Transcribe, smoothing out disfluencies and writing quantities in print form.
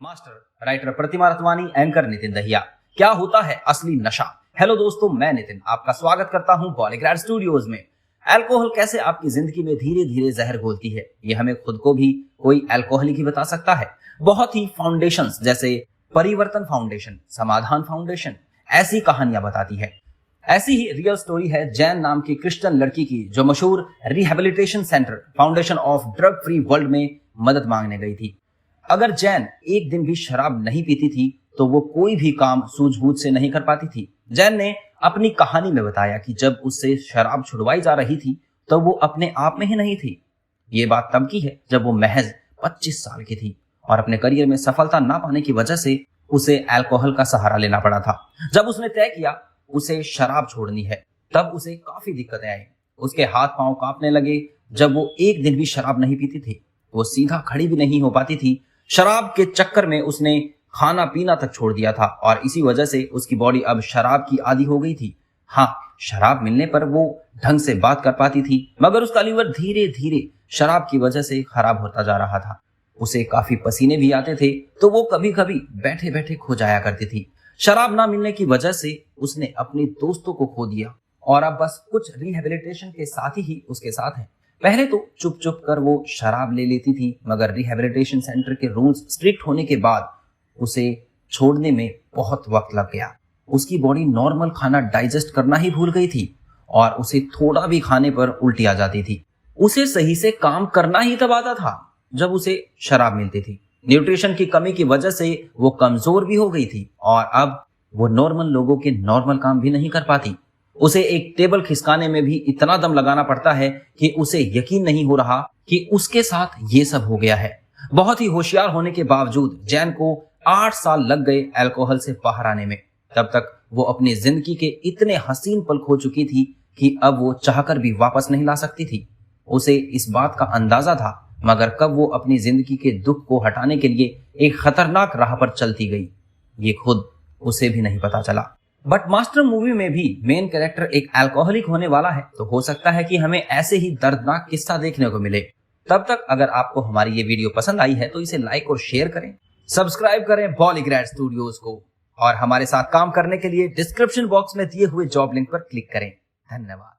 Master writer प्रतिमा रतवानी, anchor Nitin Dahiya. क्या होता है असली नशा? हेलो दोस्तों, मैं नितिन आपका स्वागत करता हूं बॉलीग्राड स्टूडियोज में। अल्कोहल कैसे आपकी जिंदगी में धीरे धीरे जहर घोलती है, ये हमें खुद को भी कोई अल्कोहलिक ही बता सकता है। बहुत ही फाउंडेशंस जैसे परिवर्तन फाउंडेशन, समाधान फाउंडेशन ऐसी कहानियां बताती है। ऐसी ही रियल स्टोरी है जैन नाम की क्रिश्चियन लड़की की, जो मशहूर rehabilitation centre foundation of drug free world में मदद मांगने गई थी। अगर जैन एक दिन भी शराब नहीं पीती थी तो वो कोई भी काम सूझबूझ से नहीं कर पाती थी। जैन ने अपनी कहानी में बताया कि जब उससे शराब छुड़वाई जा रही थी तो वो अपने आप में ही नहीं थी। ये बात तब की है जब वो महज 25 साल की थी और अपने करियर में सफलता ना पाने की वजह से उसे अल्कोहल का सहारा लेना पड़ा था। जब उसने तय किया उसे शराब छोड़नी है, तब उसे काफी दिक्कतें आई। उसके हाथ पांव कांपने लगे। जब वो एक दिन भी शराब नहीं पीती थी, वो सीधा खड़ी भी नहीं हो पाती थी। शराब के चक्कर में उसने खाना पीना तक छोड़ दिया था और इसी वजह से उसकी बॉडी अब शराब की आदी हो गई थी। हाँ, शराब मिलने पर वो ढंग से बात कर पाती थी, मगर उसका लीवर धीरे धीरे शराब की वजह से खराब होता जा रहा था। उसे काफी पसीने भी आते थे तो वो कभी कभी बैठे बैठे खो जाया करती थी। शराब ना मिलने की वजह से उसने अपने दोस्तों को खो दिया और अब बस कुछ रिहेबिलिटेशन के साथी ही उसके साथ हैं। पहले तो चुप चुप कर वो शराब ले लेती थी, मगर रिहेबिलिटेशन सेंटर के रूल्स स्ट्रिक्ट होने के बाद उसे छोड़ने में बहुत वक्त लग गया। उसकी बॉडी नॉर्मल खाना डाइजेस्ट करना ही भूल गई थी और उसे थोड़ा भी खाने पर उल्टी आ जाती थी। उसे सही से काम करना ही तब आता था जब उसे शराब मिलती थी। न्यूट्रिशन की कमी की वजह से वो कमजोर भी हो गई थी और अब वो नॉर्मल लोगों के नॉर्मल काम भी नहीं कर पाती। उसे एक टेबल खिसकाने में भी इतना दम लगाना पड़ता है कि उसे यकीन नहीं हो रहा कि उसके साथ ये सब हो गया है। बहुत ही होशियार होने के बावजूद जैन को 8 साल लग गए अल्कोहल से बाहर आने में। तब तक वो अपनी जिंदगी के इतने हसीन पल खो चुकी थी कि अब वो चाहकर भी वापस नहीं ला सकती थी। उसे इस बात का अंदाजा था, मगर कब वो अपनी जिंदगी के दुख को हटाने के लिए एक खतरनाक राह पर चलती गई, ये खुद उसे भी नहीं पता चला। बट मास्टर मूवी में भी मेन कैरेक्टर एक अल्कोहलिक होने वाला है, तो हो सकता है कि हमें ऐसे ही दर्दनाक किस्सा देखने को मिले। तब तक अगर आपको हमारी ये वीडियो पसंद आई है तो इसे लाइक और शेयर करें, सब्सक्राइब करें बॉलीग्राड स्टूडियोज को और हमारे साथ काम करने के लिए डिस्क्रिप्शन बॉक्स में दिए हुए जॉब लिंक पर क्लिक करें। धन्यवाद।